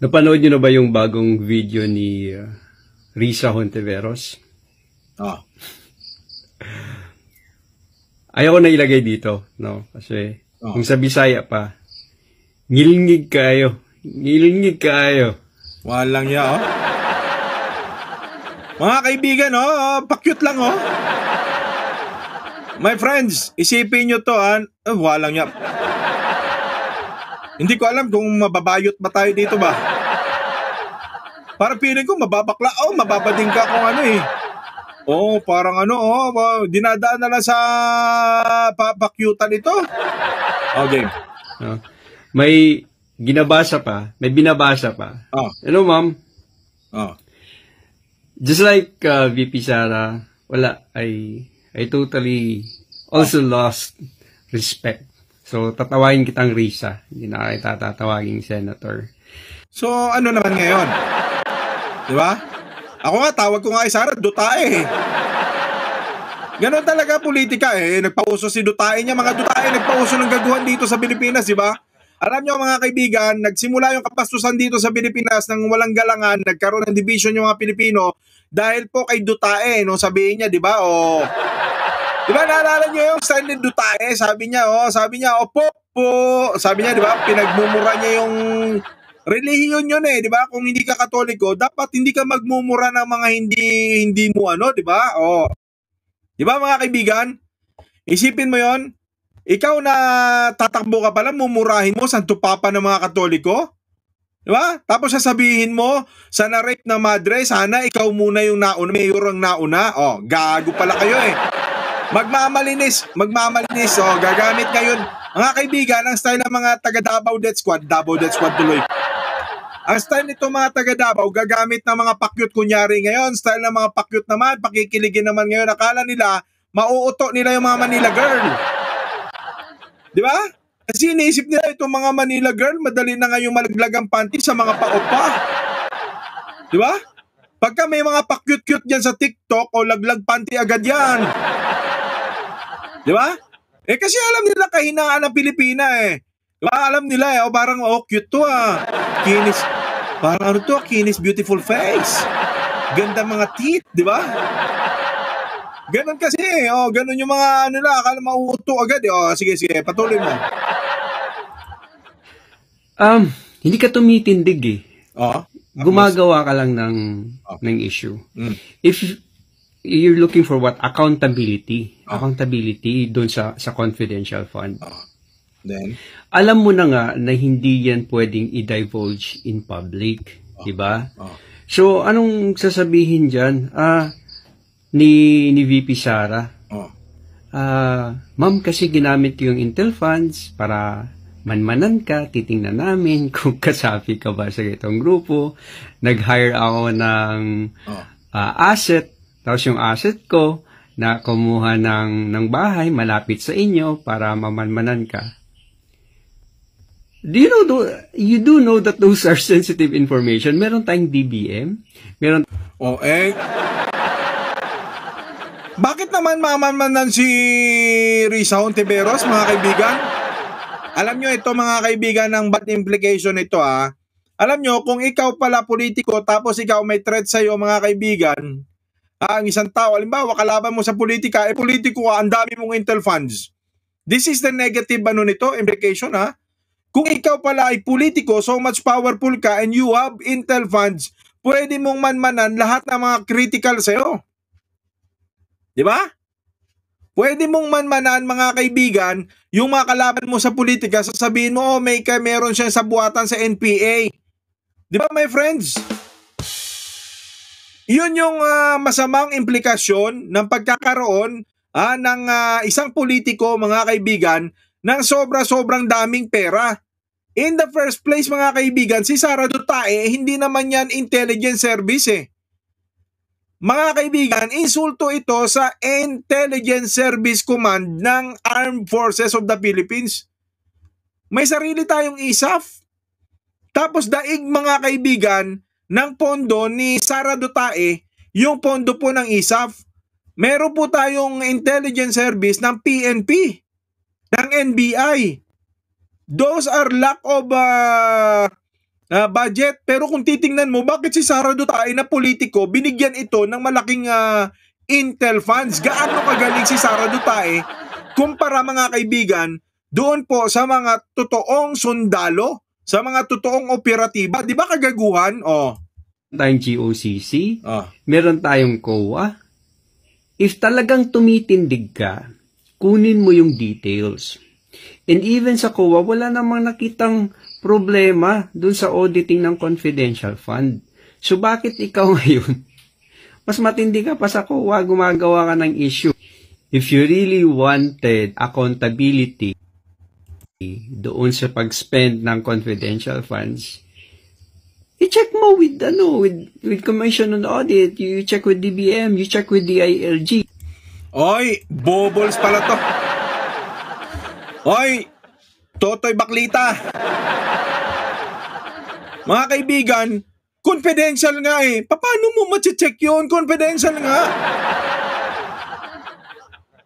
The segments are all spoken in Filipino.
Napanood niyo na ba yung bagong video ni Risa Hontiveros? Oh. Ayaw ko na ilagay dito, no? Kasi kung sa Bisaya pa, ngilingig kayo. Ngilingig kayo. Walang ya, oh. Mga kaibigan, oh, pa-cute lang, oh. My friends, isipin nyo to, walang ya. Hindi ko alam kung mababayot ba tayo dito ba. Parang feeling ko mababakla, mababading ka kung ano eh. Parang dinadaan na lang sa papakyutan ito. Okay. May binabasa pa. Hello, ma'am. Just like VP Sara, I totally also lost respect. So, tatawagin kitang Risa. Hindi na kita tatawagin senator. So, ano naman ngayon? Di ba? Ako nga, tawag ko nga Sara, Dutae. Ganon talaga politika eh. Nagpauso si Dutae niya. Mga Dutae nagpauso ng gaguhan dito sa Pilipinas, di ba? Alam niyo mga kaibigan, nagsimula yung kapastusan dito sa Pilipinas ng walang galangan. Nagkaroon ng division yung mga Pilipino dahil po kay Dutae. No? Sabihin niya, di ba? Di ba, naalala niyo yung style ni Dutae? Sabi niya, opo. Sabi niya, di ba, pinagmumura niya yung relihiyon yun eh, di ba? Kung hindi ka Katoliko, dapat hindi ka magmumura ng mga hindi mo di ba? Di ba mga kaibigan? Isipin mo yon. Ikaw na tatakbo ka pala, mumurahin mo Santo Papa ng mga Katoliko? Di ba? Tapos sasabihin mo, sa na-rape na madre, sana ikaw muna yung nauna, mayor ang nauna. Gago pala kayo eh. Magmamalinis, gagamit ngayon. Mga kaibigan, ang style ng mga taga Davao Death Squad tuloy. Ang style nito mga taga Davao, gagamit ng mga pakyut kunyari ngayon. Style ng mga pakyut naman, pakikiligin naman ngayon. Akala nila, mauuto nila yung mga Manila girl. Di ba? Kasi iniisip nila itong mga Manila girl, madali na ngayong malaglag ang panty sa mga paopa. Di ba? Pagka may mga pakyut-cute dyan sa TikTok, laglag panty agad yan. Di ba? Kasi alam nila kahinaan ng Pilipina eh. Diba? Alam nila parang cute to Kinis. Parang kinis beautiful face. Ganda mga teeth, di ba? Ganon kasi ganon yung mga akala mauuto agad sige, patuloy mo. Hindi ka tumitindig eh. Gumagawa ka lang ng issue. If you're looking for what? Accountability. Accountability doon sa confidential fund. Then, alam mo na nga na hindi yan pwedeng i-divulge in public. Diba? So, anong sasabihin dyan? Ni VP Sara. Ma'am, kasi ginamit yung Intel funds para manmanan ka, titingnan namin kung kasapi ka ba sa itong grupo. Nag-hire ako ng asset. Tapos yung asset ko, na kumuha ng bahay malapit sa inyo para mamanmanan ka. You do know that those are sensitive information? Meron tayong DBM? Meron... Bakit naman mamanmanan si Risa Hontiveros, mga kaibigan? Alam nyo ito, mga kaibigan, ng bad implication ito, Alam nyo, kung ikaw pala politiko, tapos ikaw may threat sa'yo, mga kaibigan, ang isang tao, halimbawa, kalaban mo sa politika, politiko ka, ang dami mong Intel funds. This is the negative nito, implication, Kung ikaw pala ay politiko, so much powerful ka, and you have Intel funds, pwede mong manmanan lahat ng mga critical sa'yo. Di ba? Pwede mong manmanan, mga kaibigan, yung mga kalaban mo sa politika, sasabihin mo, meron siyang sabuatan sa NPA. Di ba, my friends? Yun yung masamang implikasyon ng pagkakaroon ng isang politiko, mga kaibigan, ng sobrang daming pera. In the first place, mga kaibigan, si Sara Dutae, hindi naman yan intelligence service eh. Mga kaibigan, insulto ito sa Intelligence Service Command ng Armed Forces of the Philippines. May sarili tayong ISAF. Tapos daig, mga kaibigan, ng pondo ni Sara Dutae, yung pondo po ng ISAF. Meron po tayong intelligence service ng PNP, ng NBI. Those are lack of na budget. Pero kung titingnan mo, bakit si Sara Duterte na politiko, binigyan ito ng malaking intel funds? Gaano kagaling si Sara Duterte kumpara mga kaibigan doon po sa mga totoong sundalo, sa mga totoong operatiba? Di ba kagaguhan? Tayong GOCC, meron tayong COA. If talagang tumitindig ka, kunin mo yung details. And even sa COA, wala namang nakitang problema dun sa auditing ng confidential fund. So bakit ikaw ngayon, mas matindi ka pa sa COA, gumagawa ka ng issue? If you really wanted accountability doon sa pag-spend ng confidential funds, i-check mo with Commission on Audit, you check with DBM, you check with DILG. Oy, bobols pala to. Oy, Totoy Baklita. Mga kaibigan, confidential nga eh. Paano mo ma-check yun? Confidential nga.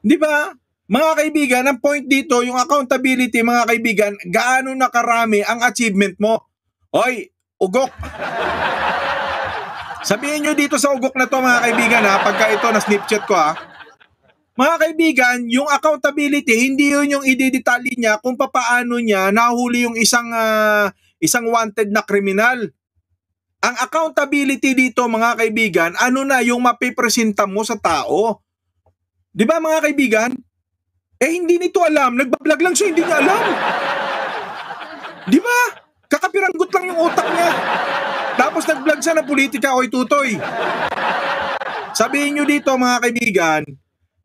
Di ba? Mga kaibigan, ang point dito, yung accountability, mga kaibigan, gaano nakarami ang achievement mo? Oy, ugok. Sabihin nyo dito sa ugok na to, mga kaibigan, pagka ito na snapchat ko Mga kaibigan, yung accountability, hindi yun yung ididetali niya kung papaano niya nahuli yung isang wanted na kriminal. Ang accountability dito, mga kaibigan, ano na yung mapipresenta mo sa tao? Di ba, mga kaibigan? Hindi nito alam. Nagbablog lang siya, hindi niya alam. Di ba? Kakapiranggot lang yung utak niya. Tapos nag-vlog siya ng politika, oy tutoy. Sabihin nyo dito, mga kaibigan,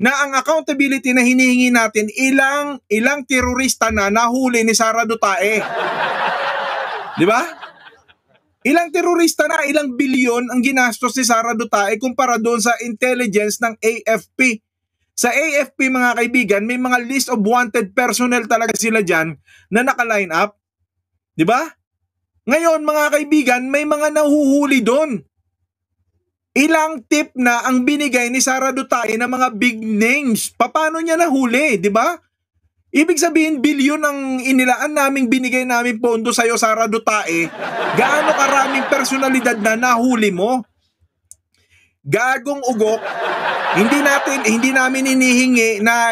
na ang accountability na hinihingi natin, ilang terorista na nahuli ni Sara Duterte. Di ba? Ilang terorista na, ilang bilyon ang ginastos ni Sara Duterte kumpara doon sa intelligence ng AFP. Sa AFP, mga kaibigan, may mga list of wanted personnel talaga sila dyan na naka-line up. Di ba? Ngayon, mga kaibigan, may mga nahuhuli doon. Ilang tip na ang binigay ni Sara Duterte na mga big names. Paano niya nahuli, di ba? Ibig sabihin, bilyon ang inilaan naming binigay namin pondo sa'yo, Sara Duterte. Gaano karaming personalidad na nahuli mo? Gagong ugok. Hindi namin hinihingi na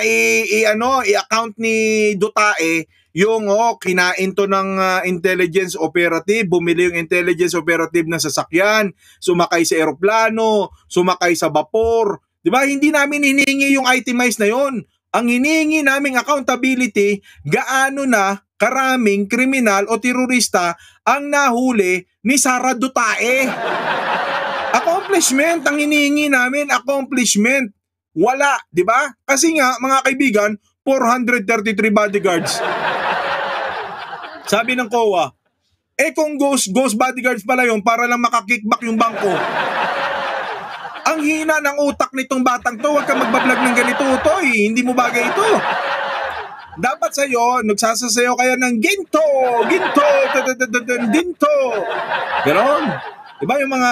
i-account ni Duterte yung kinain to ng intelligence operative, bumili yung intelligence operative na sasakyan, sumakay sa eroplano, sumakay sa vapor. Di ba? Hindi namin hinihingi yung itemize na yon. Ang hinihingi naming accountability, gaano na karaming kriminal o terorista ang nahuli ni Sara Duterte. Accomplishment ang hinihingi namin, accomplishment. Wala, di ba? Kasi nga, mga kaibigan, 433 bodyguards. Sabi ng COA, kung ghost bodyguards pala yun para lang makakickback yung bangko. Ang hina ng utak nitong batang to, huwag ka magbablog ng ganito, Toy. Hindi mo bagay ito. Dapat sa'yo, nagsasasayo kaya ng ginto, dinto. Ganon. Diba yung mga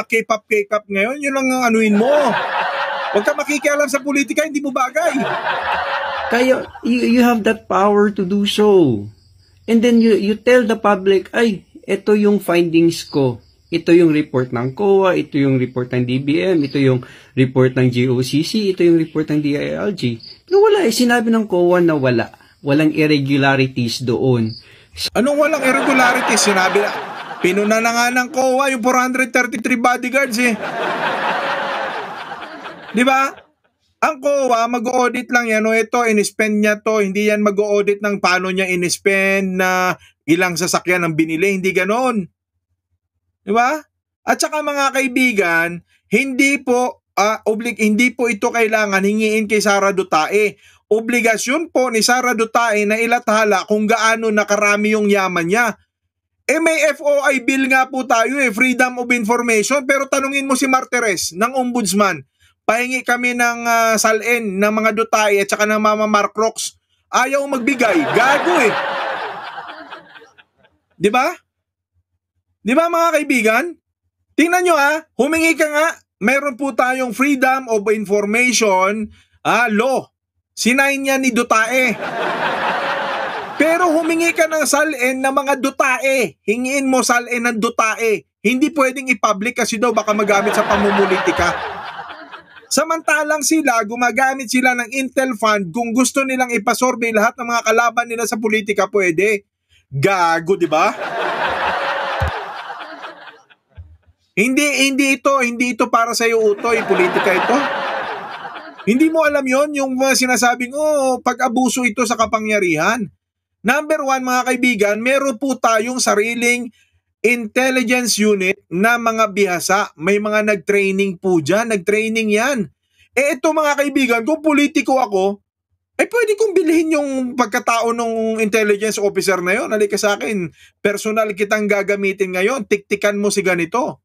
K-pop ngayon, yun lang ang anuin mo. Huwag ka makikialam sa politika, hindi mo bagay. Kaya, you have that power to do so. And then you tell the public, ito yung findings ko. Ito yung report ng COA, ito yung report ng DBM, ito yung report ng GOCC, ito yung report ng DILG. Pero wala, sinabi ng COA na wala. Walang irregularities doon. Anong walang irregularities? Sinabi na, pinuna na nga ng COA yung 433 bodyguards Di ba? Ang COA, mag-audit lang yan. Ito, in-spend niya to. Hindi yan mag-audit ng paano niya in-spend na ilang sasakyan ang binili. Hindi ganon. Di ba? At saka mga kaibigan, hindi po ito kailangan hingiin kay Sara Duterte. Obligasyon po ni Sara Duterte na ilathala kung gaano nakarami yung yaman niya. May FOI bill nga po tayo Freedom of Information, pero tanungin mo si Martires ng Ombudsman. Pahingi kami ng salin ng mga Duterte at saka ng Mama Mark Rocks. Ayaw magbigay. Gago Di ba? Di ba mga kaibigan? Tingnan nyo humingi ka nga. Meron po tayong Freedom of Information law. Sinain niya ni Duterte. Pero Pero humingi ka ng salin ng mga dutae. Hingiin mo salin ng dutae. Hindi pwedeng i-public kasi daw baka magamit sa pamumulitika. Samantalang sila, gumagamit sila ng Intel Fund. Kung gusto nilang ipasurvey lahat ng mga kalaban nila sa politika, pwede. Gago, di ba? Hindi ito para sa iyo, Utoy, politika ito. Hindi mo alam yon yung sinasabing, pag-abuso ito sa kapangyarihan. Number one, mga kaibigan, meron po tayong sariling intelligence unit na mga bihasa. May mga nag-training po dyan. Nag-training yan. Ito mga kaibigan, kung politiko ako, pwede kong bilhin yung pagkatao ng intelligence officer na yun. Halika sa akin, personal kitang gagamitin ngayon. Tiktikan mo si ganito.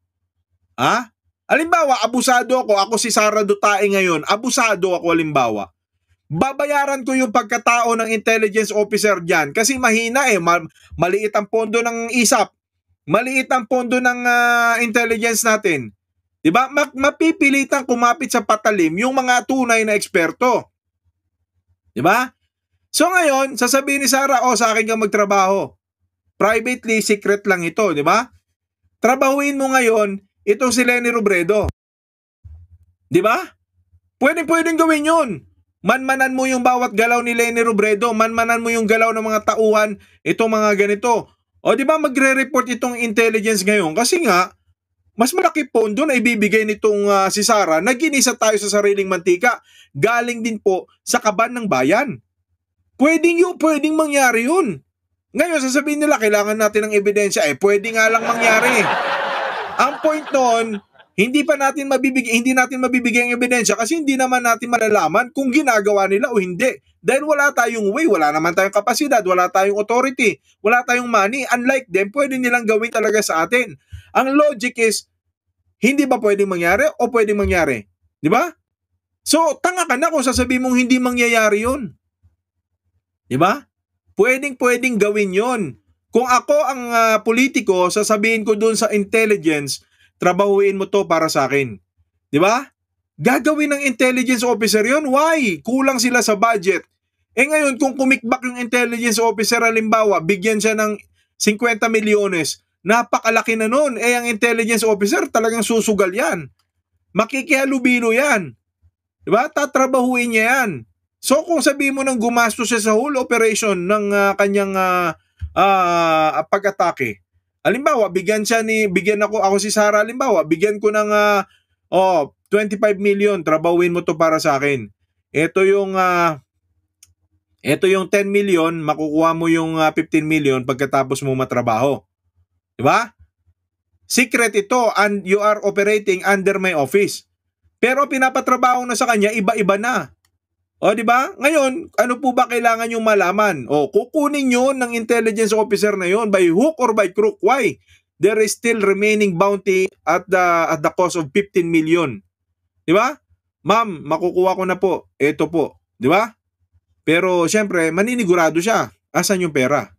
Ha? Halimbawa, abusado ako si Sara Dutae ngayon. Abusado ako, halimbawa. Babayaran ko yung pagkatao ng intelligence officer dyan kasi mahina maliit ang pondo ng ISAP, maliit ang pondo ng intelligence natin. Diba? Mapipilitan kumapit sa patalim yung mga tunay na eksperto. Diba? So ngayon, sasabihin ni Sara, sa akin ka magtrabaho. Privately, secret lang ito, diba? Trabahuin mo ngayon itong si Leni Robredo. Diba? Pwedeng gawin yun. Manmanan mo yung bawat galaw ni Leni Robredo, manmanan mo yung galaw ng mga tauhan, itong mga ganito. O di ba magre-report itong intelligence ngayon? Kasi nga, mas malaki pondo na ibibigay nitong si Sara na ginisa tayo sa sariling mantika. Galing din po sa kaban ng bayan. Pwedeng mangyari yun. Ngayon, sasabihin nila, kailangan natin ng ebidensya. Pwede nga lang mangyari. Ang point noon, hindi natin mabibigay ang ebidensya kasi hindi naman natin malalaman kung ginagawa nila o hindi. Dahil wala tayong way, wala naman tayong kapasidad, wala tayong authority, wala tayong money. Unlike them, pwede nilang gawin talaga sa atin. Ang logic is, hindi ba pwedeng mangyari o pwedeng mangyari? Di ba? So, tanga ka na kung sasabihin mong hindi mangyayari yun. Di ba? Pwedeng gawin yun. Kung ako ang politiko, sasabihin ko dun sa intelligence, trabahuin mo to para sa akin. Di ba? Gagawin ng intelligence officer yon. Why? Kulang sila sa budget. Ngayon, kung kumikbak yung intelligence officer, halimbawa, bigyan siya ng 50 milyones, napakalaki na nun. Ang intelligence officer, talagang susugal yan. Makikihalubilo yan. Di ba? Tatrabahuin niya yan. So, kung sabihin mo nang gumastos siya sa whole operation ng kanyang pag-atake, halimbawa, bigyan ako si Sara, halimbawa, bigyan ko ng 25 million, trabahuin mo to para sa akin. Ito yung 10 million, makukuha mo yung 15 million pagkatapos mo matrabaho. Diba? Secret ito, and you are operating under my office. Pero pinapatrabaho na sa kanya, iba-iba na. Diba? Ngayon, ano po ba kailangan yung malaman? Kukunin nyo ng intelligence officer na yon by hook or by crook. Why? There is still remaining bounty at the cost of 15 million. Diba? Ma'am, makukuha ko na po. Ito po. Diba? Pero, syempre, maninigurado siya. Asan yung pera?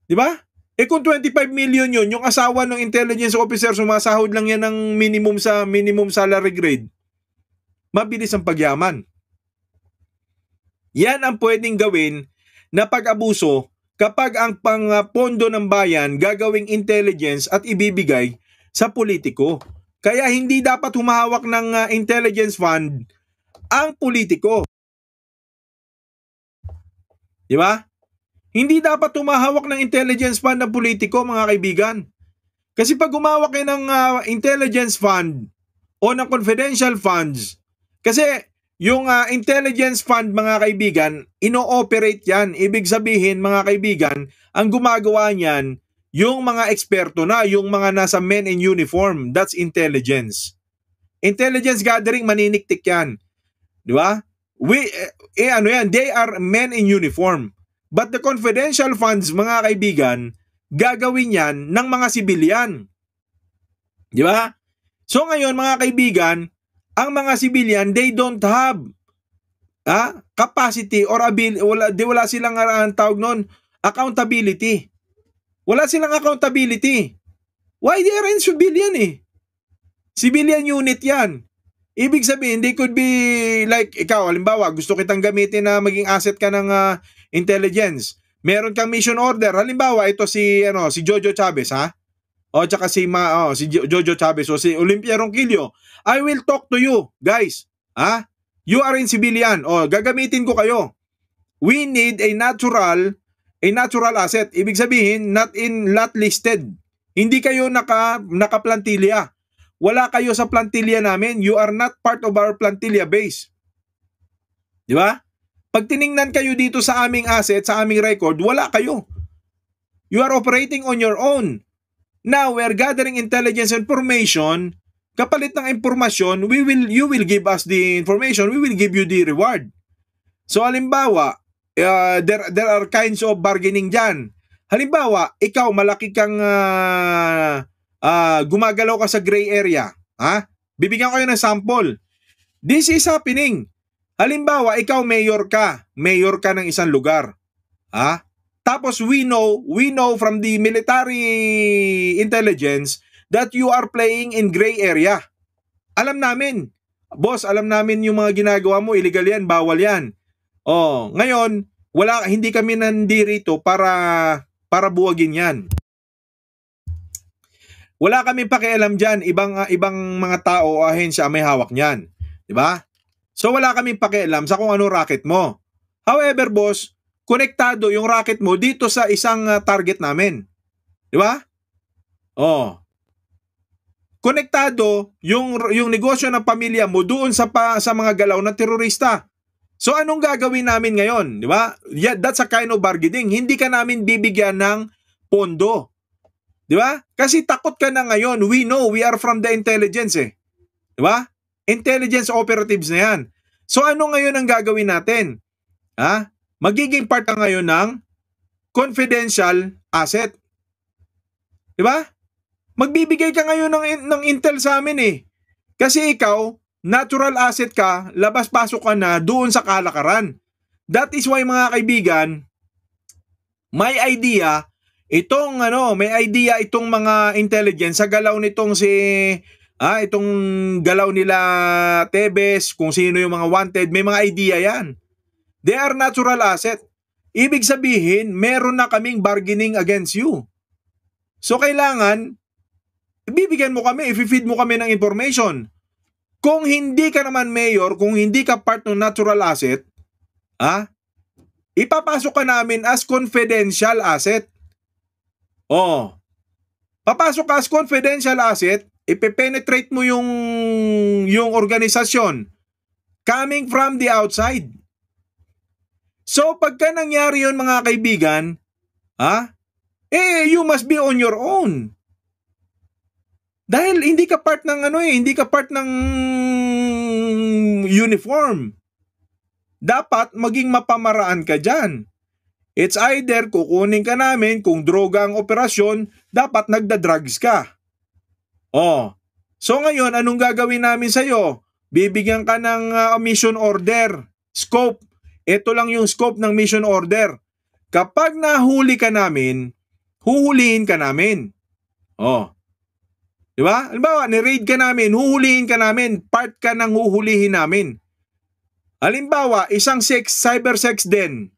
Diba? Kung 25 million yun, yung asawa ng intelligence officer, sumasahod lang yan ng minimum salary grade. Mabilis ang pagyaman. Yan ang pwedeng gawin na pag-abuso kapag ang pang-pondo ng bayan gagawing intelligence at ibibigay sa politiko. Kaya hindi dapat humahawak ng intelligence fund ang politiko. Di ba? Hindi dapat humahawak ng intelligence fund ng politiko, mga kaibigan. Kasi pag humawak kayo ng intelligence fund o ng confidential funds, kasi yung intelligence fund, mga kaibigan, ino-operate yan. Ibig sabihin, mga kaibigan, ang gumagawa niyan, yung mga eksperto na, yung mga nasa men in uniform. That's intelligence. Intelligence gathering, maniniktik yan. Di ba? They are men in uniform. But the confidential funds, mga kaibigan, gagawin yan ng mga sibilyan. Di ba? So ngayon, mga kaibigan, ang mga civilian, they don't have capacity or ability, wala silang tawag nun, accountability. Wala silang accountability. Why? They are in civilian Civilian unit yan. Ibig sabihin, they could be like, ikaw, halimbawa, gusto kitang gamitin na maging asset ka ng intelligence. meron kang mission order. Halimbawa, ito si Jojo Chavez, ha? O tsaka si Jojo Chavez o si Olympia Ronquillo. I will talk to you, guys. Ha? You are in civilian. O gagamitin ko kayo. We need a natural asset. Ibig sabihin, not listed. Hindi kayo naka-plantilla. Wala kayo sa plantilla namin. You are not part of our plantilla base. Di ba? Pag tiningnan kayo dito sa aming asset, sa aming record, wala kayo. You are operating on your own. Now, we're gathering intelligence information. Kapalit ng impormasyon, you will give us the information. We will give you the reward. So, halimbawa, there are kinds of bargaining dyan. Halimbawa, ikaw, malaki kang gumagalaw ka sa gray area. Ha? Bibigyan ko kayo ng sample. This is happening. Halimbawa, ikaw mayor ka ng isang lugar. Ha? Tapos we know from the military intelligence that you are playing in gray area. Alam namin. Boss, alam namin yung mga ginagawa mo, illegal yan, bawal yan. Oh, ngayon, hindi kami nandirito para buwagin yan. Wala kami pakialam diyan, ibang mga tao o ahensya may hawak niyan, 'di ba? So wala kaming pakialam sa kung ano racket mo. However, boss, konektado yung racket mo dito sa isang target namin. 'Di ba? Oh. Konektado yung negosyo ng pamilya mo doon sa mga galaw ng terorista. So anong gagawin namin ngayon, 'di ba? Yeah, that's a kind of bargaining. Hindi ka namin bibigyan ng pondo. 'Di ba? Kasi takot ka na ngayon. We know, we are from the intelligence eh. 'Di ba? Intelligence operatives na yan. So ano ngayon ang gagawin natin? Ha? Magiging part ka ngayon ng confidential asset. 'Di ba? Magbibigay ka ngayon ng intel sa amin eh. Kasi ikaw, natural asset ka, labas-pasok ka na doon sa kalakaran. That is why mga kaibigan, may idea itong mga intelligence sa galaw nitong itong galaw nila Tebes, kung sino yung mga wanted, may mga idea yan. They are natural asset. Ibig sabihin, meron na kaming bargaining against you. So kailangan, ibibigyan mo kami, i-feed mo kami ng information. Kung hindi ka naman mayor, kung hindi ka part ng natural asset, ipapasok ka namin as confidential asset. Oh. Papasok ka as confidential asset, ipe-penetrate mo yung organisasyon coming from the outside. So pagka nangyari yun mga kaibigan, you must be on your own. Dahil hindi ka part ng hindi ka part ng uniform. Dapat maging mapamaraan ka dyan. It's either kukunin ka namin, kung droga ang operasyon, dapat nagda-drugs ka. Oh. So ngayon, anong gagawin namin sa'yo? Bibigyan ka ng mission order, scope. Ito lang yung scope ng mission order. Kapag nahuli ka namin, huhulihin ka namin. Oh. Diba? Halimbawa, ni-raid ka namin, huhulihin ka namin, part ka ng huhulihin namin. Halimbawa, isang cyber sex den.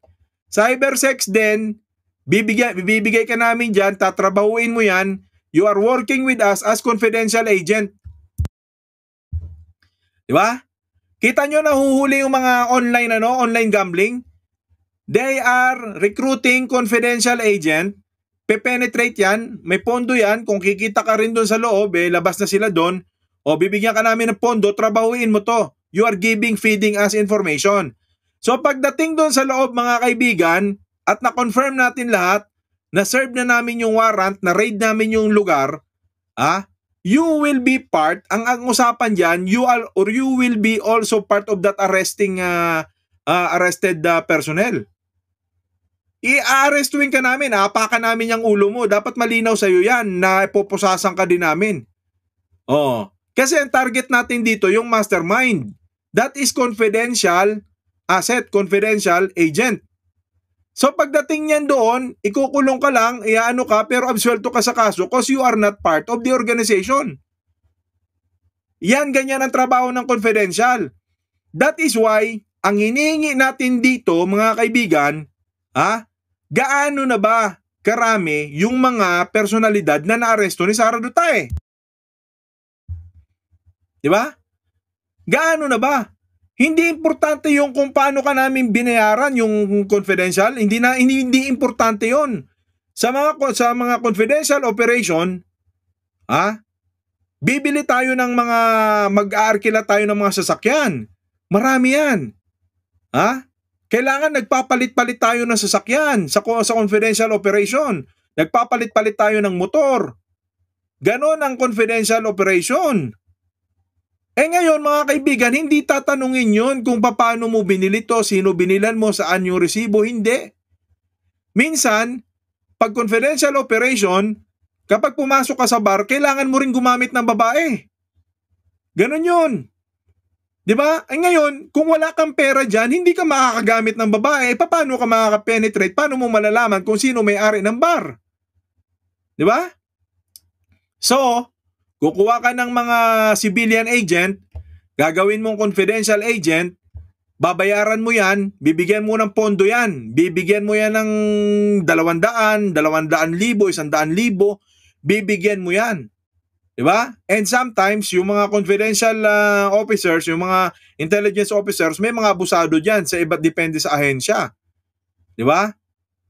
Cyber sex den, bibigay ka namin dyan, tatrabahuin mo yan, you are working with us as confidential agent. Diba? Kita nyo na huhuli yung mga online gambling? They are recruiting confidential agent, penetrate yan, may pondo yan, kung kikita ka rin doon sa loob, labas na sila doon, o bibigyan ka namin ng pondo, trabahuin mo to. You are feeding us information. So pagdating doon sa loob mga kaibigan, at na-confirm natin lahat, na-serve na namin yung warrant, na-raid namin yung lugar, you will be part, ang usapan dyan, you will be also part of that arrested personnel. I-arrestuin ka namin, apakan namin yung ulo mo, dapat malinaw sa'yo yan, na pupusasan ka din namin. Oh, kasi ang target natin dito, yung mastermind. That is confidential asset, confidential agent. So pagdating niyan doon, ikukulong ka lang, iaano ka, pero absuelto ka sa kaso because you are not part of the organization. Yan, ganyan ang trabaho ng confidential. That is why, ang hinihingi natin dito, mga kaibigan, gaano na ba karami yung mga personalidad na naaresto ni Sara Duterte? Di ba? Gaano na ba? Hindi importante yung kung paano ka namin binayaran yung confidential. Hindi importante yon. Sa mga confidential operation, bibili tayo ng mga mag-aarkila tayo ng mga sasakyan. Marami yan. Kailangan nagpapalit-palit tayo ng sasakyan sa confidential operation. Nagpapalit-palit tayo ng motor. Ganon ang confidential operation. Ngayon mga kaibigan, hindi tatanungin yun kung paano mo binili to, sino binilan mo, saan yung resibo, hindi. Minsan, pag confidential operation, kapag pumasok ka sa bar, kailangan mo rin gumamit ng babae. Ganon yun. Diba? Ngayon, kung wala kang pera dyan, hindi ka makakagamit ng babae, paano ka makakapenetrate? Paano mo malalaman kung sino may-ari ng bar? Diba? So, kukuha ka ng mga civilian agent, gagawin mong confidential agent, babayaran mo yan, bibigyan mo ng pondo yan, bibigyan mo yan ng 200,000, 200,000, 100,000, bibigyan mo yan. Diba? And sometimes, yung mga confidential officers, yung mga intelligence officers, may mga abusado dyan sa iba't depende sa ahensya. Diba?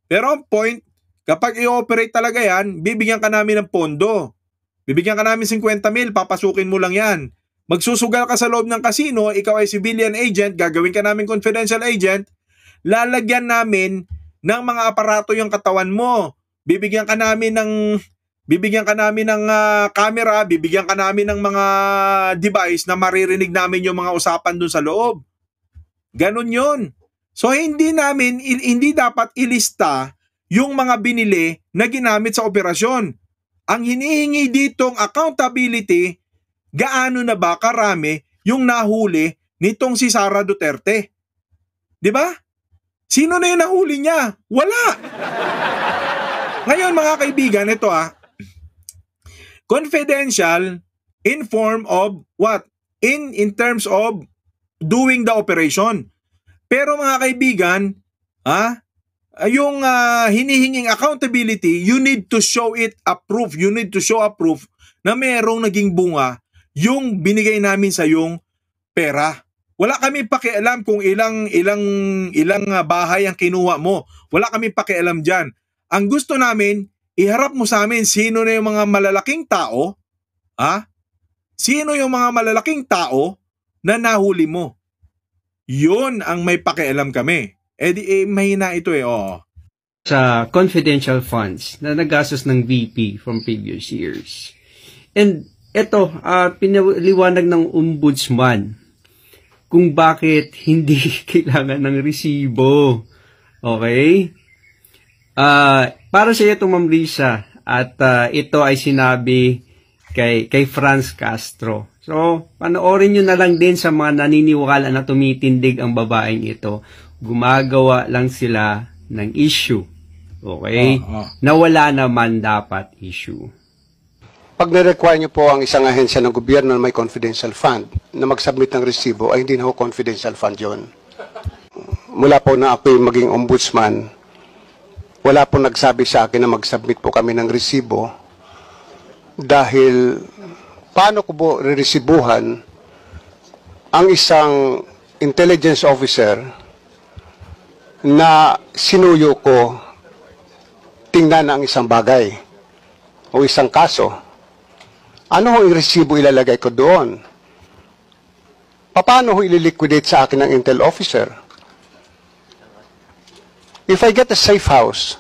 Pero ang point, kapag i-operate talaga yan, bibigyan ka namin ng pondo. Bibigyan ka namin 50,000, papasukin mo lang yan. Magsusugal ka sa loob ng casino, ikaw ay civilian agent, gagawin ka namin confidential agent, lalagyan namin ng mga aparato yung katawan mo. Bibigyan ka namin ng camera, bibigyan ka namin ng mga device na maririnig namin yung mga usapan dun sa loob. Ganon yun. So hindi dapat ilista yung mga binili na ginamit sa operasyon. Ang hinihingi ditong accountability, gaano na ba karami yung nahuli nitong si Sara Duterte? Di ba? Sino na yung nahuli niya? Wala! Ngayon mga kaibigan, ito confidential in form of what? In terms of doing the operation. Pero mga kaibigan, yung hinihinging accountability, you need to show it a proof. You need to show a proof na mayroong naging bunga yung binigay namin sa yung pera. Wala kami pakialam kung ilang bahay ang kinuha mo. Wala kami pakialam dyan. Ang gusto namin, iharap mo sa amin sino na yung mga malalaking tao, sino yung mga malalaking tao na nahuli mo. Yun ang may pakialam kami. Mahina ito Sa confidential funds na nagastos ng VP from previous years. And ito, pinaliwanag ng ombudsman kung bakit hindi kailangan ng resibo. Okay? Para sa iyo, Ma'am Risa, at ito ay sinabi kay Franz Castro. So, panoorin nyo na lang din sa mga naniniwala na tumitindig ang babaeng ito. Gumagawa lang sila ng issue. Okay? Na wala naman dapat issue. Pag na-require nyo po ang isang ahensya ng gobyerno na may confidential fund na mag-submit ng resibo, ay hindi na ho confidential fund yon. Mula po na ako maging ombudsman, wala po nagsabi sa akin na mag-submit po kami ng resibo dahil paano ko po re-resibuhan ang isang intelligence officer na sinuyo ko tingnan ang isang bagay o isang kaso. Ano ho yung resibo ilalagay ko doon? Paano ho ililiquidate sa akin ng intel officer? If I get a safe house,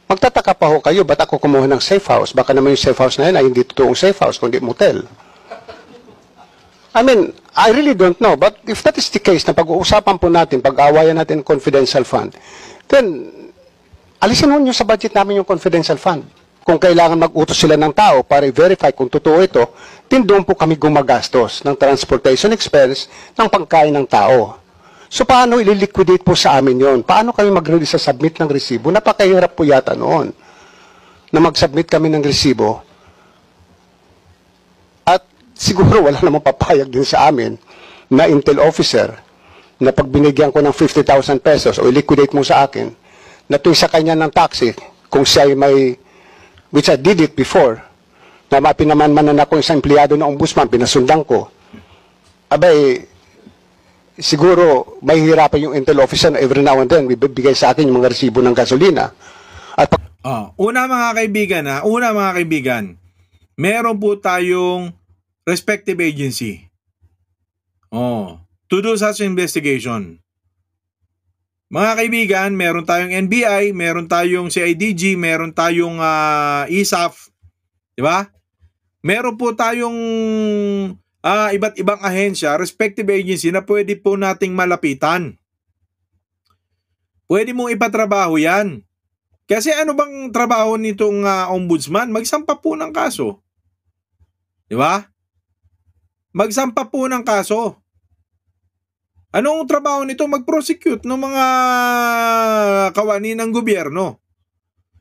magtataka pa ho kayo, ba't ako kumuha ng safe house? Baka naman yung safe house na yun ay hindi totoong safe house, kundi motel. I mean, I really don't know. But if that is the case, na pag-uusapan po natin, pag-awayan natin confidential fund, then, alisin ho nyo sa budget namin yung confidential fund. Kung kailangan mag-utos sila ng tao para i-verify kung totoo ito, then doon po kami gumagastos ng transportation expense ng pagkain ng tao. So, paano ililiquidate po sa amin yon? Paano kami mag-release sa submit ng resibo? Napakahirap po yata noon na mag-submit kami ng resibo. At siguro wala namang papayag din sa amin na intel officer na pag binigyan ko ng 50,000 pesos o i-liquidate mo sa akin, na tuwing sa kanya ng taxi, kung siya ay may, which I did it before, na mapinamanmanan ako isang empleyado ng ombudsman, pinasundan ko, abay, siguro may hirapan yung intel officer na every now and then, bibigay sa akin yung mga resibo ng gasolina. At Una mga kaibigan, meron po tayong respective agency. To do such investigation. Mga kaibigan, meron tayong NBI, meron tayong CIDG, meron tayong ISAF, di ba? Meron po tayong iba't ibang ahensya, respective agency na pwede po nating malapitan. Pwede mong ipatrabaho yan. Kasi ano bang trabaho nitong ombudsman? Magsampa po ng kaso. Di ba? Magsampa po ng kaso. Anong trabaho nito? Mag-prosecute ng mga kawani ng gobyerno.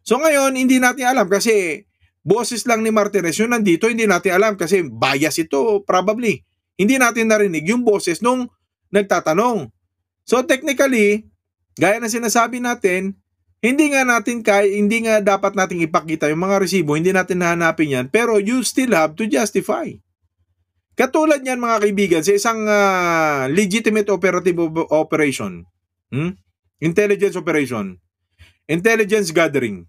So ngayon, hindi natin alam kasi boses lang ni Martirez yun nandito, hindi natin alam kasi bias ito probably. Hindi natin narinig yung boses nung nagtatanong. So technically, gaya na sinasabi natin, hindi nga dapat nating ipakita yung mga resibo, hindi natin nahanapin yan, pero you still have to justify. Katulad yan mga kaibigan, sa isang legitimate operative operation, intelligence operation, intelligence gathering,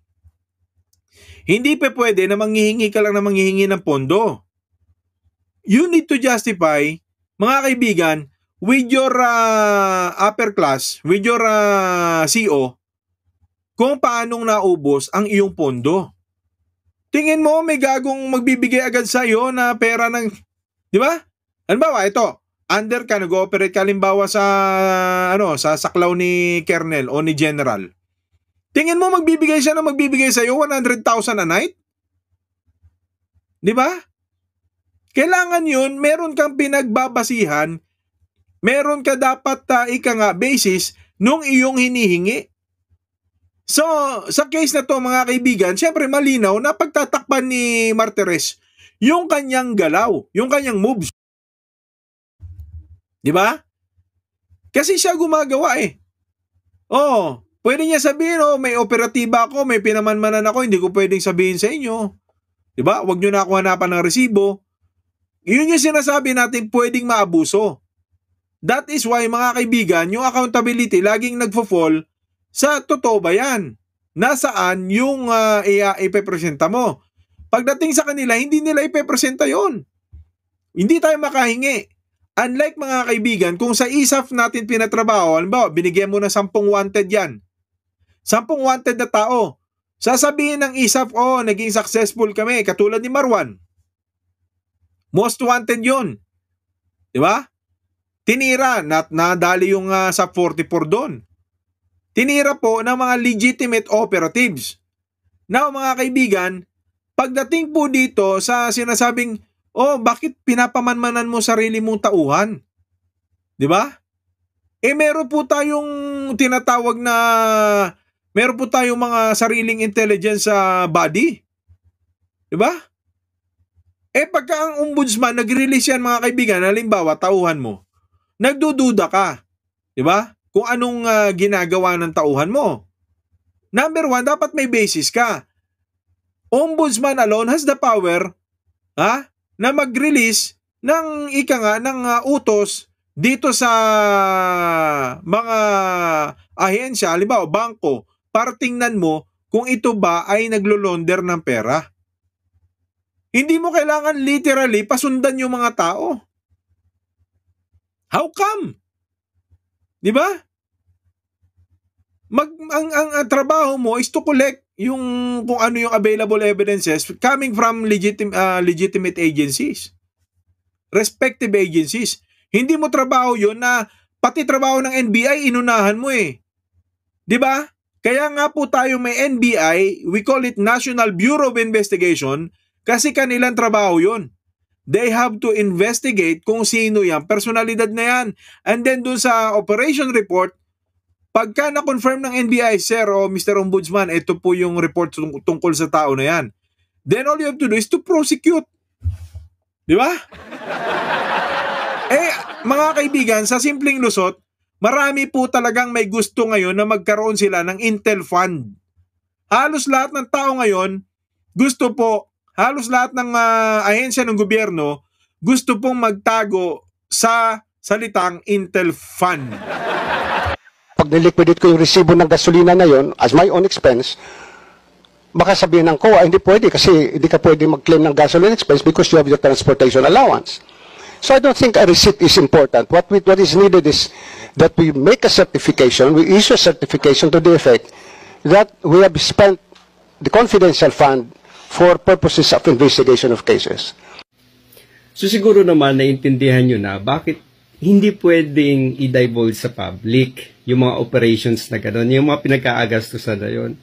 hindi pa pwede na manghihingi ka lang na manghihingi ng pondo. You need to justify, mga kaibigan, with your upper class, with your CO, kung paanong naubos ang iyong pondo. Tingin mo may gagong magbibigay agad sa iyo na pera ng, di ba? Halimbawa, ito, under ka, nag-ooperate ka halimbawa sa saklaw ni Colonel o ni General. Tingin mo magbibigay siya sa iyo 100,000 a night? Di ba? Kailangan yun, meron kang pinagbabasihan, meron ka dapat basis nung iyong hinihingi. So, sa case na to mga kaibigan, syempre malinaw na pagtatakpan ni Martirez yung kanyang galaw, yung kanyang moves. Di ba? Kasi siya gumagawa eh. Pwede niya sabihin, may operatiba ako, may pinamanmanan ako, hindi ko pwedeng sabihin sa inyo. Di ba? Huwag nyo na ako hanapan ng resibo. Yun yung sinasabi natin pwedeng maabuso. That is why mga kaibigan, yung accountability laging nagfo-fall sa totoo ba yan? Nasaan yung ipepresenta mo? Pagdating sa kanila, hindi nila ipepresenta yon. Hindi tayo makahingi. Unlike mga kaibigan, kung sa ISAF natin pinatrabaho, halimbawa, binigyan mo na 10 wanted yan. 10 wanted na tao. Sasabihin ng ISAF, naging successful kami, katulad ni Marwan. Most wanted yon. Di ba? Tinira, nadali yung sa 44 doon. Tinira po ng mga legitimate operatives. Now mga kaibigan, pagdating po dito sa sinasabing, bakit pinapamanmanan mo sarili mong tauhan? Di ba? Meron po tayong tinatawag na, meron po tayong mga sariling intelligence body. Di ba? Pagka ang ombudsman nag-release yan mga kaibigan, halimbawa tauhan mo, nagdududa ka. Di ba? Kung anong ginagawa ng tauhan mo. Number 1, dapat may basis ka. Ombudsman alone has the power na mag-release ng utos dito sa mga ahensya, halimbawa bangko, para tingnan mo kung ito ba ay naglo-launder ng pera. Hindi mo kailangan literally pasundan yung mga tao. How come? Di ba? Ang trabaho mo is to collect yung kung ano yung available evidences coming from legitimate agencies. Respective agencies. Hindi mo trabaho yun na pati trabaho ng NBI inunahan mo eh. 'Di ba? Kaya nga po tayo may NBI, we call it National Bureau of Investigation kasi kanilang trabaho yun. They have to investigate kung sino yan, personalidad na yan. And then dun sa operation report, pagka na-confirm ng NBI, Sir o Mr. Ombudsman, ito po yung report tungkol sa tao na yan. Then all you have to do is to prosecute. Di ba? Mga kaibigan, sa simpleng lusot, marami po talagang may gusto ngayon na magkaroon sila ng Intel Fund. Halos lahat ng tao ngayon, gusto po, halos lahat ng ahensya ng gobyerno, gusto pong magtago sa salitang Intel Fund. Pag niliquidate ko yung resibo ng gasolina na yon as my own expense, baka sabihin ng COA, hindi pwede kasi hindi ka pwede mag-claim ng gasoline expense because you have your transportation allowance. So I don't think a receipt is important. What is needed is that we make a certification, we issue a certification to the effect that we have spent the confidential fund for purposes of investigation of cases. So siguro naman naintindihan nyo na bakit hindi pwedeng i-divulge sa public yung mga operations na gano'n, yung mga pinagkaagastusan na yun.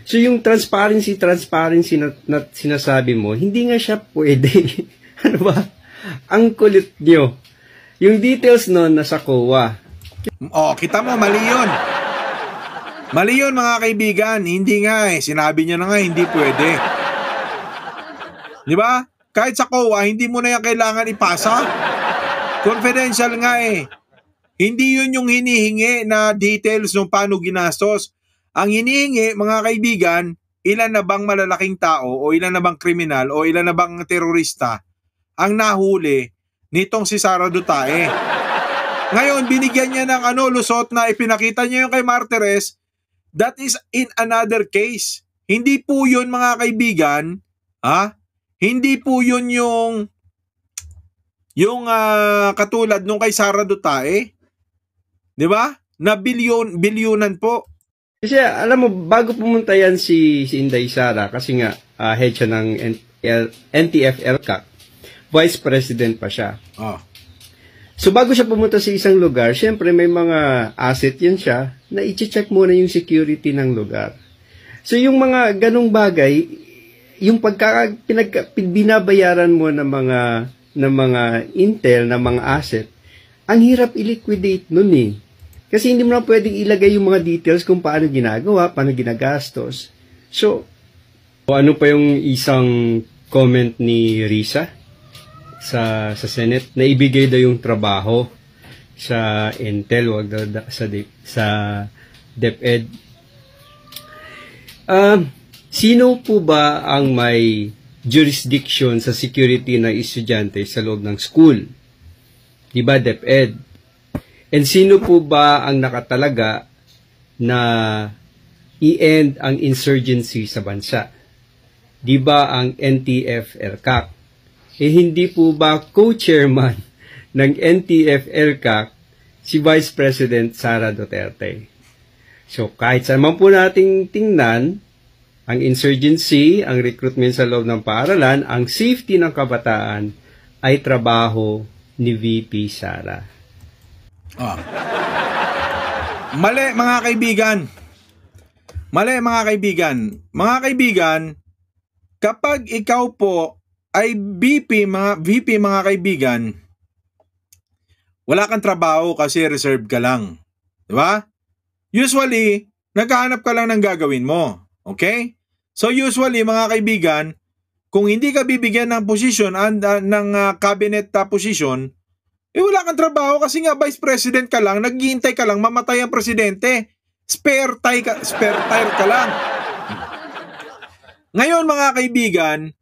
So yung transparency na sinasabi mo, hindi nga siya pwede. Ano ba? Ang kulit nyo. Yung details nun nasa COA. Oh, kita mo, mali yun. Mali yun mga kaibigan. Hindi nga sinabi niya na nga, hindi pwede. Di ba? Kahit sa COA, hindi mo na yan kailangan ipasa. Confidential nga Hindi yun yung hinihingi na details ng paano ginastos. Ang hinihingi, mga kaibigan, ilan na bang malalaking tao o ilan na bang kriminal o ilan na bang terorista ang nahuli nitong si Sara Dutae. Ngayon, binigyan niya ng lusot na ipinakita niya yung kay Martires. That is in another case. Hindi po yun, mga kaibigan, hindi po yun yung katulad nung kay Sara Dutae. 'Di ba? Na bilyunan po. Kasi alam mo, bago pumunta yan si Inday Sara, kasi nga head siya ng NTF-ELCAC, Vice President pa siya. So bago siya pumunta sa isang lugar, syempre may mga asset yan siya na i-check muna yung security ng lugar. So yung mga ganong bagay, yung binabayaran mo ng mga intel, ng mga asset, ang hirap i-liquidate nun Kasi hindi mo na pwedeng ilagay yung mga details kung paano ginagawa, paano ginagastos. So, ano pa yung isang comment ni Risa sa Senate na ibigay daw yung trabaho sa Intel, wag daw sa DepEd. Sino po ba ang may jurisdiction sa security ng estudyante sa loob ng school? Diba DepEd? And sino po ba ang nakatalaga na i-end ang insurgency sa bansa? Di ba ang NTF-ELCAC? Hindi po ba co-chairman ng NTF-ELCAC si Vice President Sara Duterte? So kahit saan man po nating tingnan, ang insurgency, ang recruitment sa loob ng paaralan, ang safety ng kabataan ay trabaho ni VP Sara. Mali mga kaibigan. Mga kaibigan, kapag ikaw po ay VP mga kaibigan, wala kang trabaho kasi reserve ka lang. Di ba? Usually, naghahanap ka lang ng gagawin mo. Okay? So usually mga kaibigan, kung hindi ka bibigyan ng position ng cabinet position, wala kang trabaho kasi nga vice president ka lang, naghihintay ka lang mamatay ang presidente. Spare tire ka lang. Ngayon mga kaibigan,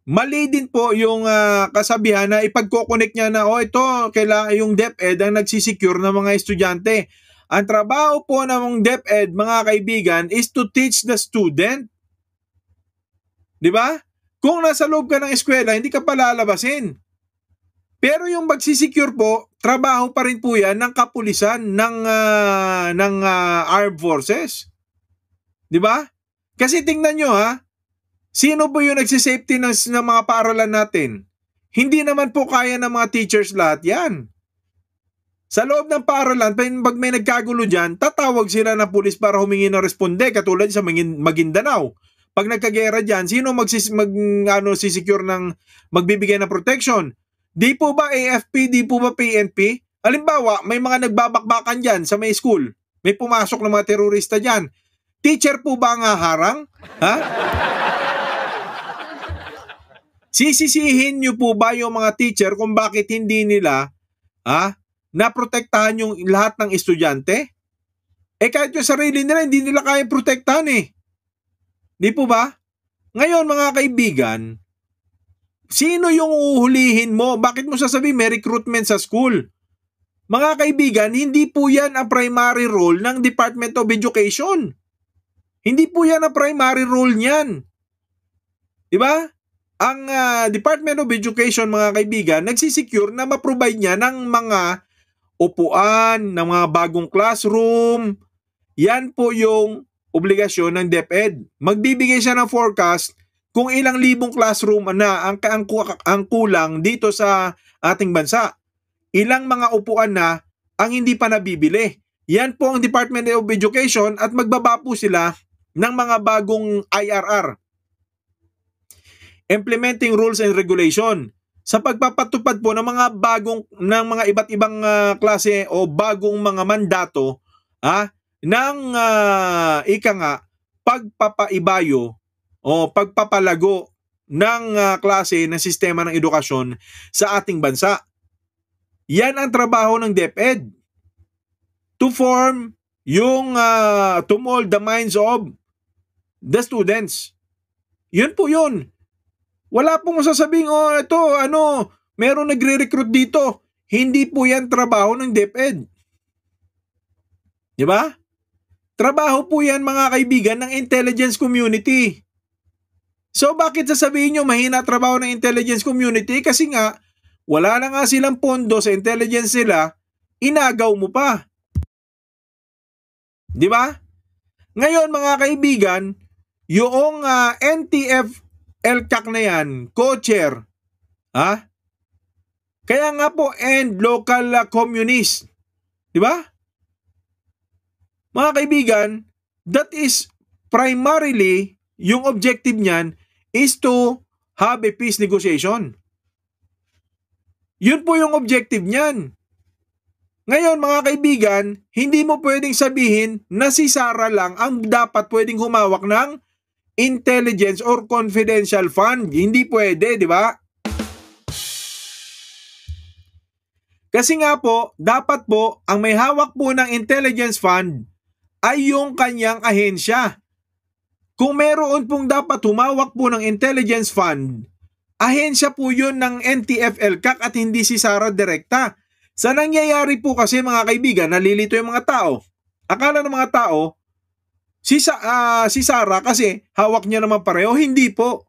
mali din po yung kasabihan na ipagko-connect niya na ito kailangan yung DepEd ang nagsisecure ng mga estudyante. Ang trabaho po ng DepEd mga kaibigan is to teach the student. 'Di ba? Kung nasa loob ka ng eskwela, hindi ka palalabasin. Pero yung magsisecure po, trabaho pa rin po yan ng kapulisan, ng armed forces. Di ba? Kasi tingnan nyo sino po yung nagsisafety ng mga paaralan natin? Hindi naman po kaya ng mga teachers lahat yan. Sa loob ng paaralan, pag may nagkagulo dyan, tatawag sila ng pulis para humingi ng responde, katulad sa Maguindanao. Pag nagkagera dyan, sino sisecure magbibigay ng protection? Di po ba AFP, di po ba PNP? Halimbawa, may mga nagbabakbakan dyan sa may school. May pumasok ng mga terorista dyan. Teacher po ba ang haharang? Sisisihin nyo po ba yung mga teacher kung bakit hindi nila na protektahan yung lahat ng estudyante? Kahit yung sarili nila, hindi nila kaya protektahan eh. Di po ba? Ngayon mga kaibigan, sino yung uhulihin mo? Bakit mo sasabihin may recruitment sa school? Mga kaibigan, hindi po yan ang primary role ng Department of Education. Hindi po yan ang primary role niyan. Di ba? Ang Department of Education, mga kaibigan, nagsisecure na ma-provide niya ng mga upuan, ng mga bagong classroom. Yan po yung obligasyon ng DepEd. Magbibigay siya ng forecast kung ilang libong classroom na ang kulang dito sa ating bansa. Ilang mga upuan na ang hindi pa nabibili. Yan po ang Department of Education at magbaba po sila ng mga bagong IRR. Implementing Rules and Regulation. Sa pagpapatupad po ng mga iba't ibang klase o bagong mga mandato ng pagpapaibayo o pagpapalago ng klase ng sistema ng edukasyon sa ating bansa. Yan ang trabaho ng DepEd. To form to mold the minds of the students. Yun po yun. Wala pong masasabing, meron nagre-recruit dito. Hindi po yan trabaho ng DepEd. Di ba? Trabaho po yan, mga kaibigan, ng intelligence community. So bakit sasabihin nyo mahina trabaho ng intelligence community? Kasi nga, wala na nga silang pondo sa intelligence nila, inagaw mo pa. Di ba? Ngayon, mga kaibigan, yung NTF-ELCAC na yan, co-chair, kaya nga po, and local communist. Di ba? Mga kaibigan, that is primarily, yung objective niyan is to have a peace negotiation. Yun po yung objective niyan. Ngayon mga kaibigan, hindi mo pwedeng sabihin na si Sara lang ang dapat pwedeng humawak ng intelligence or confidential fund. Hindi pwede, di ba? Kasi nga po, dapat po, ang may hawak po ng intelligence fund ay yung kanyang ahensya. Kung meron pong dapat humawak po ng intelligence fund, ahensya po yun ng NTF-ELCAC at hindi si Sara direkta. Sa nangyayari po kasi mga kaibigan, nalilito yung mga tao. Akala ng mga tao, si Sara kasi hawak niya naman pareho. Hindi po.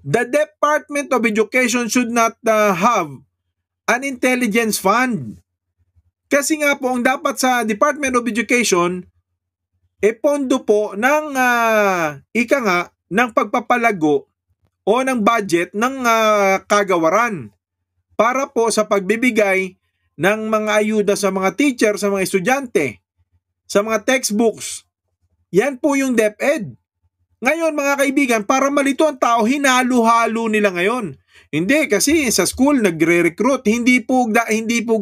The Department of Education should not have an intelligence fund. Kasi nga po, ang dapat sa Department of Education, pondo po ng ng pagpapalago o ng budget ng kagawaran para po sa pagbibigay ng mga ayuda sa mga teacher, sa mga estudyante, sa mga textbooks. Yan po yung DepEd. Ngayon mga kaibigan, para malito ang tao, hinalo-halo nila ngayon. Hindi, kasi sa school nagre-recruit. Hindi po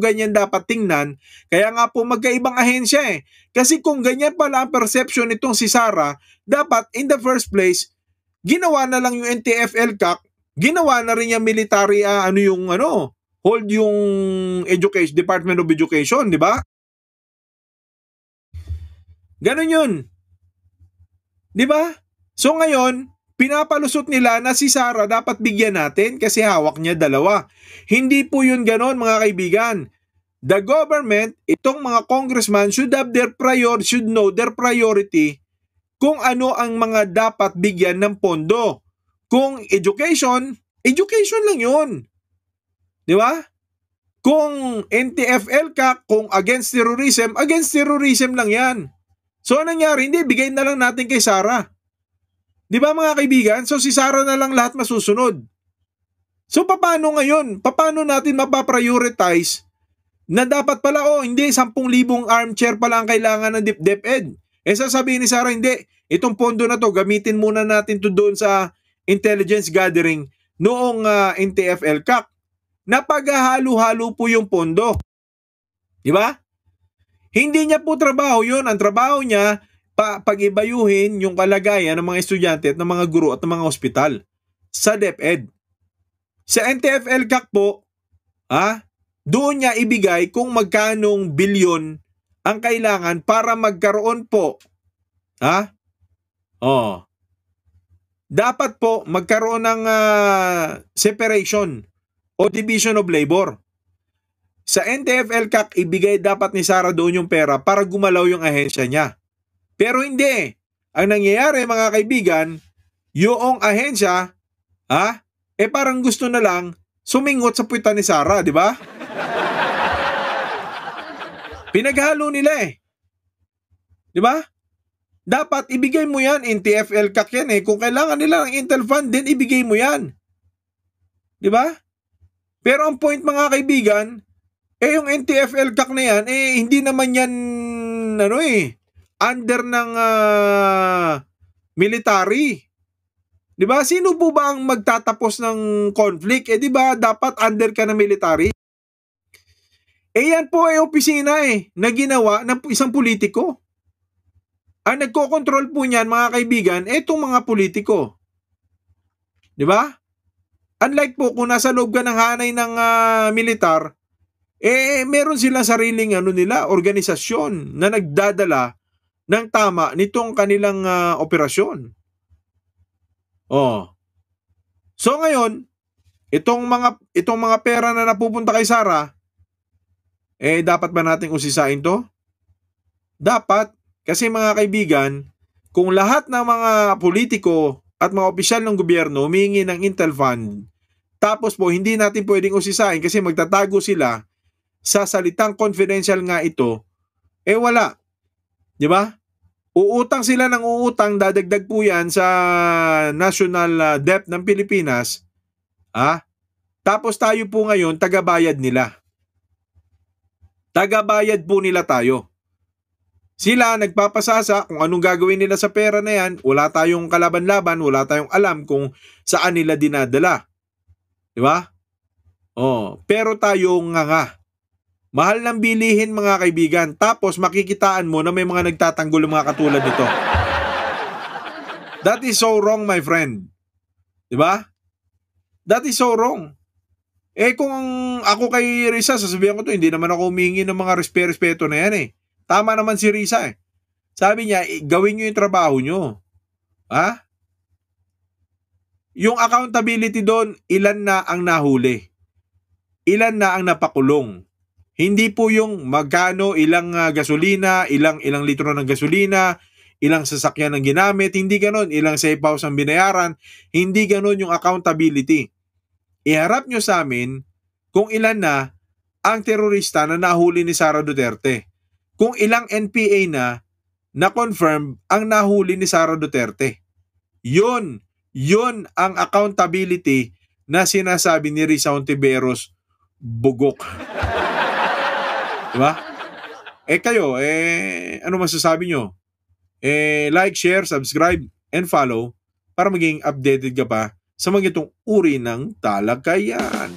ganyan dapat tingnan. Kaya nga po magkaibang ahensya eh. Kasi kung ganyan pala ang perception nitong si Sara, dapat in the first place, ginawa na lang yung NTF-ELCAC, ginawa na rin yung military, hold yung education, Department of Education, di ba? Ganon yun. Di ba? So ngayon, pinapalusot nila na si Sara dapat bigyan natin kasi hawak niya dalawa. Hindi po yun ganon mga kaibigan. The government, itong mga congressman should know their priority kung ano ang mga dapat bigyan ng pondo. Kung education lang yun. Di ba? Kung NTF-ELCAC, kung against terrorism lang yan. So anong nangyari? Hindi, bigay na lang natin kay Sara. Di ba mga kaibigan? So si Sara na lang lahat masusunod. So paano ngayon? Paano natin mapaprioritize na dapat pala, hindi, 10,000 armchair pala ang kailangan ng DepEd. Sasabihin ni Sara, hindi, itong pondo na to, gamitin muna natin to doon sa intelligence gathering noong NTF-ELCAC. Napaghahalo-halo po yung pondo. Di ba? Hindi niya po trabaho yun. Ang trabaho niya, pag-ibayuhin yung kalagayan ng mga estudyante at ng mga guro at ng mga ospital sa DepEd. Sa NTF-ELCAC po, doon niya ibigay kung magkanong bilyon ang kailangan para magkaroon po. Ha? Oh. Dapat po magkaroon ng separation o division of labor. Sa NTF-ELCAC, ibigay dapat ni Sara doon yung pera para gumalaw yung ahensya niya. Pero hindi. Ang nangyayari, mga kaibigan, yung ahensya, parang gusto na lang sumingot sa puwitan ni Sara, di ba? Pinaghalo nila eh. Di ba? Dapat ibigay mo yan, NTF-ELCAC yan eh. Kung kailangan nila ng Intel Fund, din ibigay mo yan. Di ba? Pero ang point, mga kaibigan, yung NTF-ELCAC na yan, hindi naman yan, under ng military. Di ba? Sino po ba ang magtatapos ng conflict? Di ba dapat under ka ng military? Yan po ay opisina na ginawa ng isang politiko. Ang nagko-control po niyan, mga kaibigan, itong mga politiko. Di ba? Unlike po kung nasa loob ka ng hanay ng militar, meron silang sariling organisasyon na nagdadala ng tama nitong kanilang operasyon. So ngayon, itong mga pera na napupunta kay Sara, dapat ba nating usisain to? Dapat. Kasi mga kaibigan, kung lahat ng mga politiko at mga opisyal ng gobyerno humingi ng Intel Fund, tapos po hindi natin pwedeng usisain kasi magtatago sila sa salitang confidential nga ito, wala. Di ba? Uutang sila ng uutang, dadagdag po yan sa national debt ng Pilipinas. Tapos tayo po ngayon, tagabayad nila. Tagabayad po nila tayo. Sila nagpapasasa kung anong gagawin nila sa pera na yan, wala tayong kalaban-laban, wala tayong alam kung saan nila dinadala. Di ba? Pero tayo nga. Mahal ng bilihin, mga kaibigan. Tapos makikitaan mo na may mga nagtatanggol ng mga katulad nito. That is so wrong, my friend. Di ba? That is so wrong. Kung ako kay Risa, sasabihin ko to, hindi naman ako humingi ng mga respeto na yan eh. Tama naman si Risa eh. Sabi niya, gawin nyo yung trabaho nyo. Yung accountability doon, ilan na ang nahuli? Ilan na ang napakulong? Hindi po yung magkano, ilang gasolina, ilang litro ng gasolina, ilang sasakyan ang ginamit, hindi ganon, ilang safe house ang binayaran, hindi ganon yung accountability. Iharap nyo sa amin kung ilan na ang terorista na nahuli ni Sara Duterte. Kung ilang NPA na confirm ang nahuli ni Sara Duterte. Yun ang accountability na sinasabi ni Risa Hontiveros bugok. Diba? Kayo, ano masasabi nyo? Like, share, subscribe, and follow para maging updated ka pa sa mga itong uri ng talakayan.